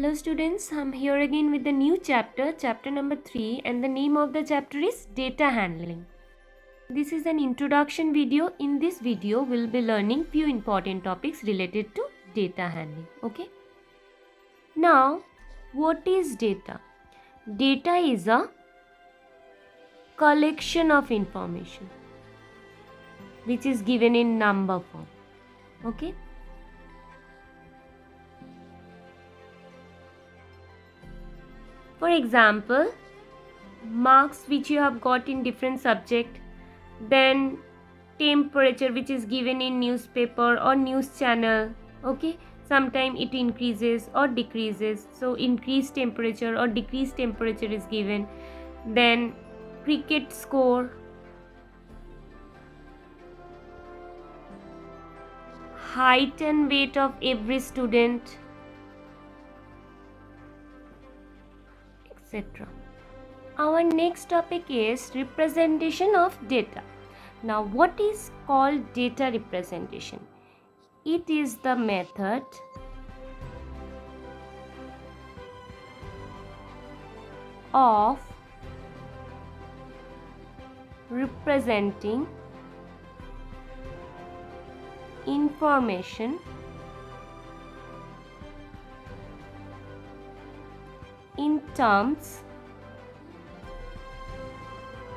Hello students, I'm here again with the new chapter number 3, and the name of the chapter is Data Handling. This is an introduction video. In this video, we'll be learning few important topics related to data handling. Okay. Now, what is data? Data is a collection of information which is given in number form. Okay. For example, marks which you have got in different subject, then temperature which is given in newspaper or news channel. Okay, sometime it increases or decreases, so increased temperature or decreased temperature is given. Then cricket score, height and weight of every student, etc. Our next topic is representation of data. Now, what is called data representation? It is the method of representing information in terms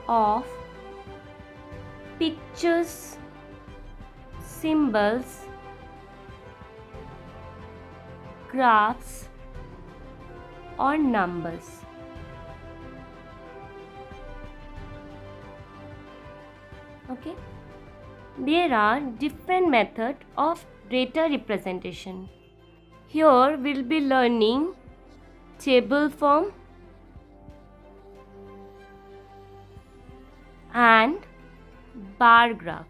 of pictures, symbols, graphs or numbers. Okay, there are different methods of data representation. Here we'll be learning table form and bar graph.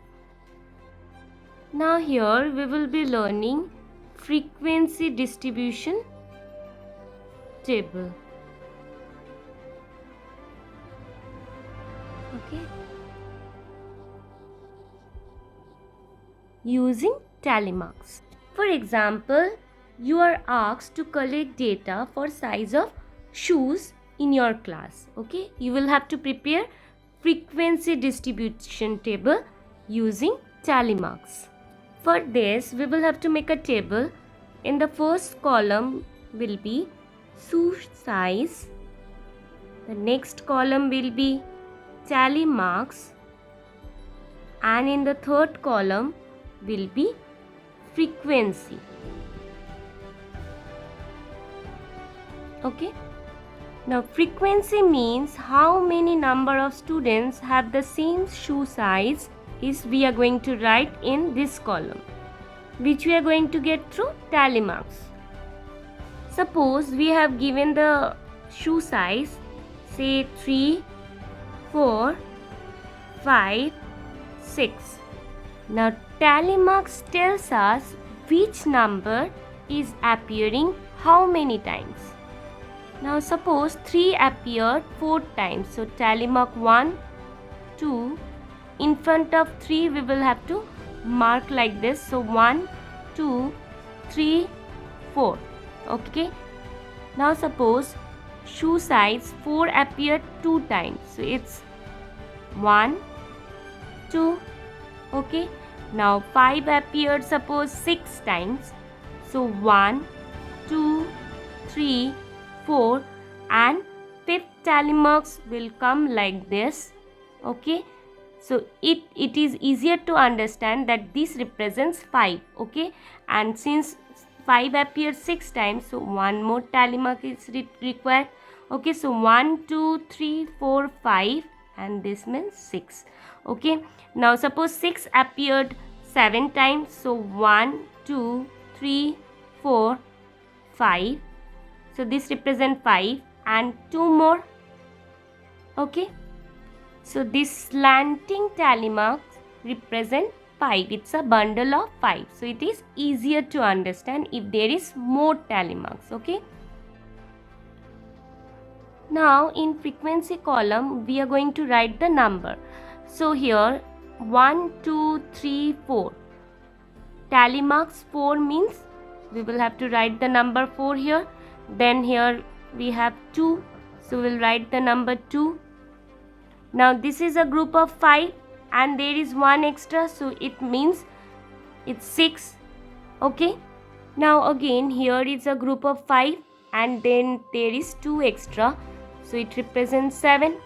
Now here we will be learning frequency distribution table. Okay. Using tally marks. For example, you are asked to collect data for size of shoes in your class. Okay, you will have to prepare frequency distribution table using tally marks. For this, we will have to make a table. In the first column will be shoe size. The next column will be tally marks, and in the third column will be frequency. Okay. Now, frequency means how many number of students have the same shoe size is we are going to write in this column, which we are going to get through tally marks. Suppose we have given the shoe size, say 3, 4, 5, 6. Now, tally marks tells us which number is appearing how many times. Now, suppose 3 appeared 4 times. So, tally mark 1, 2. In front of 3, we will have to mark like this. So, 1, 2, 3, 4. Okay. Now, suppose shoe size 4 appeared 2 times. So, it's 1, 2. Okay. Now, 5 appeared suppose 6 times. So, 1, 2, 3, 4, and 5th tally marks will come like this. Okay, so it is easier to understand that this represents 5. Okay, and since 5 appeared 6 times, so one more tally mark is required. Okay, so 1, 2, 3, 4, 5, and this means 6. Okay, now suppose 6 appeared 7 times, so 1, 2, 3, 4, 5. So this represents 5 and 2 more. Okay. So this slanting tally marks represent 5. It's a bundle of 5. So it is easier to understand if there is more tally marks. Okay. Now in frequency column, we are going to write the number. So here 1, 2, 3, 4. Tally marks 4 means we will have to write the number 4 here. Then here we have 2, so we'll write the number 2. Now this is a group of 5 and there is 1 extra, so it means it's 6. Okay. Now again here is a group of 5 and then there is 2 extra, so it represents 7.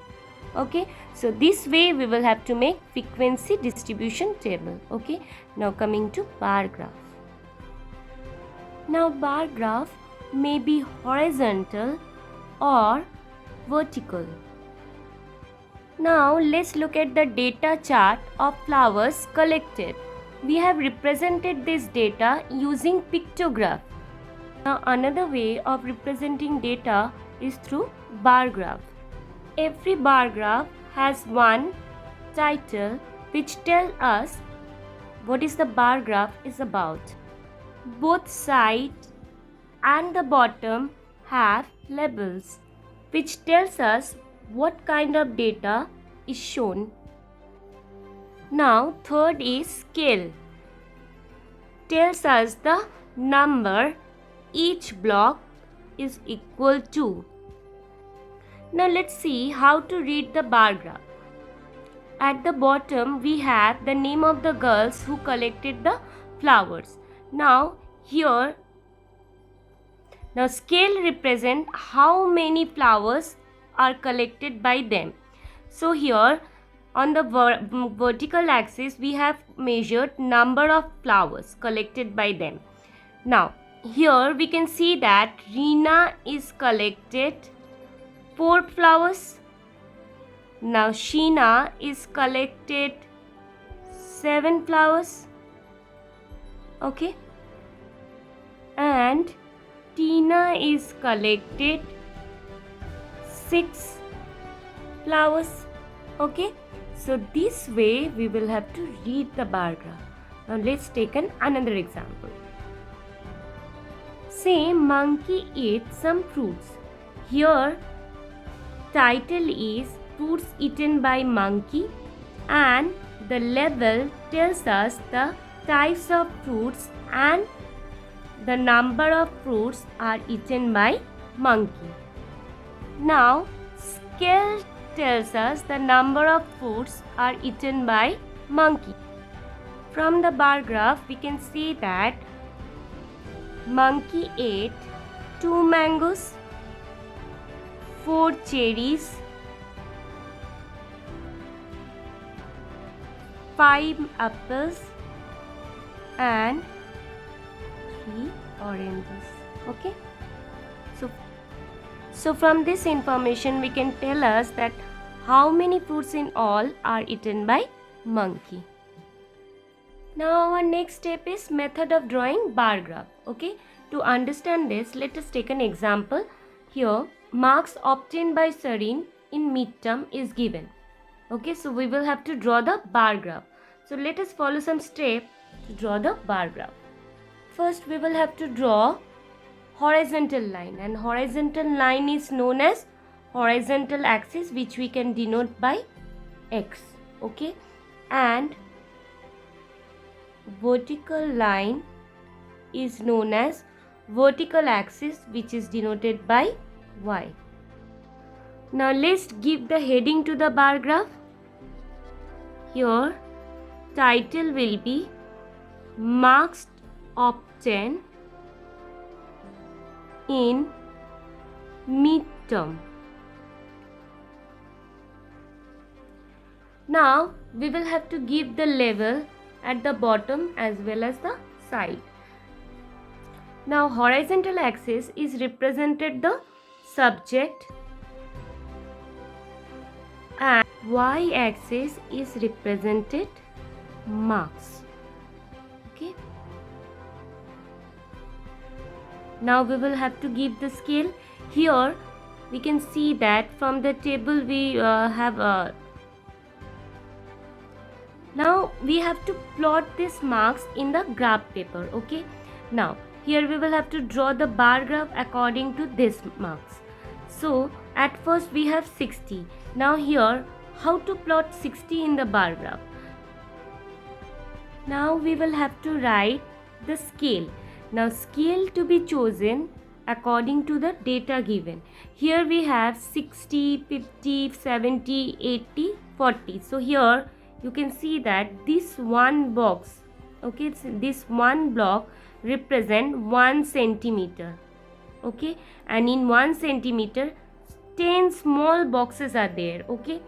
Okay, so this way we will have to make frequency distribution table. Okay, now coming to bar graph. Now bar graph may be horizontal or vertical. Now let's look at the data chart of flowers collected. We have represented this data using pictograph. Now another way of representing data is through bar graph. Every bar graph has one title which tells us what is the bar graph is about. Both sides and the bottom have labels which tells us what kind of data is shown. Now third is scale. Tells us the number each block is equal to. Now let's see how to read the bar graph. At the bottom we have the name of the girls who collected the flowers. Now here, now scale represent how many flowers are collected by them. So here on the vertical axis we have measured number of flowers collected by them. Now here we can see that Reena is collected 4 flowers. Now Sheena is collected 7 flowers. Okay, and Tina is collected 6 flowers. Okay, so this way we will have to read the bar graph. Now let's take another example. Say monkey ate some fruits. Here title is fruits eaten by monkey and the label tells us the types of fruits and the number of fruits are eaten by monkey. Now scale tells us the number of fruits are eaten by monkey. From the bar graph we can see that monkey ate 2 mangoes, 4 cherries, 5 apples and 3 oranges. Okay, so from this information we can tell us that how many fruits in all are eaten by monkey. Now our next step is method of drawing bar graph. Okay, to understand this, let us take an example. Here marks obtained by Sarin in midterm is given. Okay, so we will have to draw the bar graph. So let us follow some steps to draw the bar graph. First we will have to draw horizontal line, and horizontal line is known as horizontal axis, which we can denote by X. Okay, and vertical line is known as vertical axis, which is denoted by Y. Now let's give the heading to the bar graph. Here title will be marks obtained in midterm. Now we will have to give the level at the bottom as well as the side. Now horizontal axis is represented the subject and Y axis is represented marks. Okay, now we will have to give the scale. Here we can see that from the table we have now we have to plot these marks in the graph paper. Okay, now here we will have to draw the bar graph according to these marks. So at first we have 60. Now here how to plot 60 in the bar graph? Now we will have to write the scale. Now scale to be chosen according to the data given. Here we have 60, 50, 70, 80, 40. So here you can see that this one box, okay, this one block represent 1 centimeter, okay, and in 1 centimeter 10 small boxes are there, okay.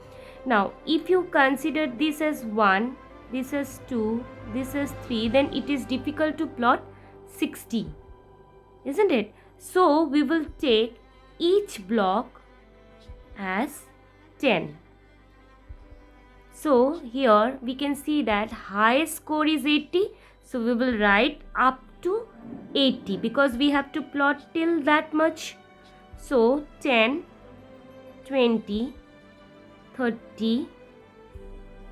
Now if you consider this as 1, this as 2, this as 3, then it is difficult to plot 60, isn't it? So we will take each block as 10. So here we can see that highest score is 80. So we will write up to 80 because we have to plot till that much. So 10, 20, 30,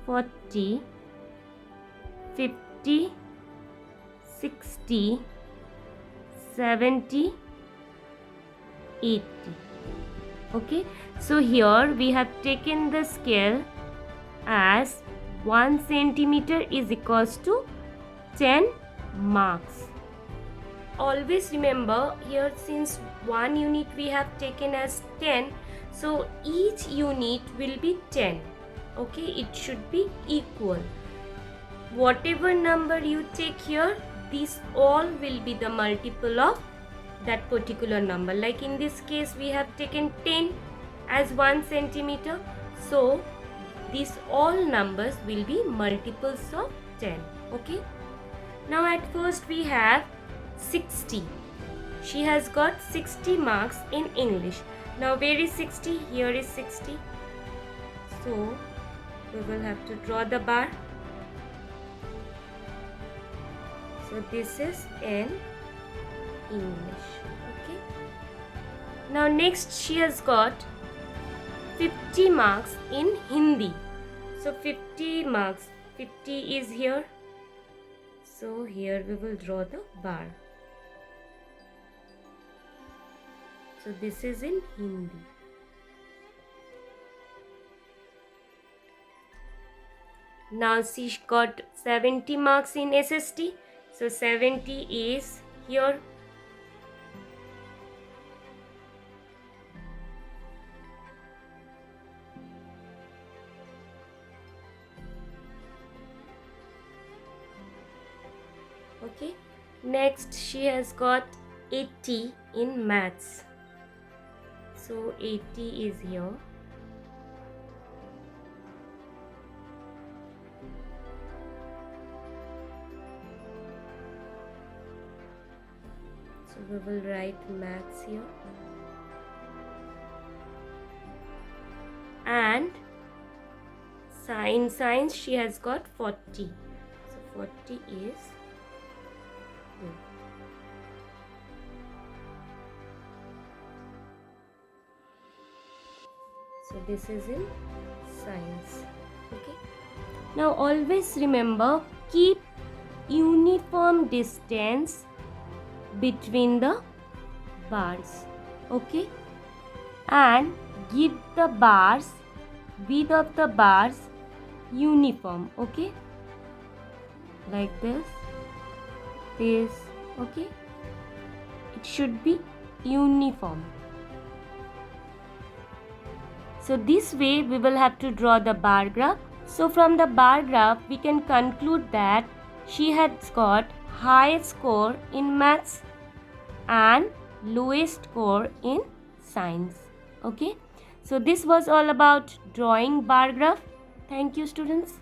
40, 50, 60, 70, 80. Okay, so here we have taken the scale as 1 centimeter is equals to 10 marks. Always remember here, since 1 unit we have taken as 10, so each unit will be 10. Okay, it should be equal. Whatever number you take here, these all will be the multiple of that particular number. Like in this case we have taken 10 as 1 centimeter, so these all numbers will be multiples of 10. Okay, now at first we have 60. She has got 60 marks in English. Now where is 60? Here is 60. So we will have to draw the bar. So this is in English. Okay, now next she has got 50 marks in Hindi. So 50 marks, 50 is here. So here we will draw the bar. So this is in Hindi. Now she got 70 marks in SST. So 70 is here. Okay, next she has got 80 in maths. So 80 is here. So we will write maths here. And science she has got 40. So 40 is here. So this is in science. Okay, now always remember, keep uniform distance between the bars. Okay, and give the bars, width of the bars uniform. Okay, like this. Okay, it should be uniform. So this way we will have to draw the bar graph. So from the bar graph we can conclude that she has got highest score in maths and lowest score in science. Okay, so this was all about drawing bar graph. Thank you, students.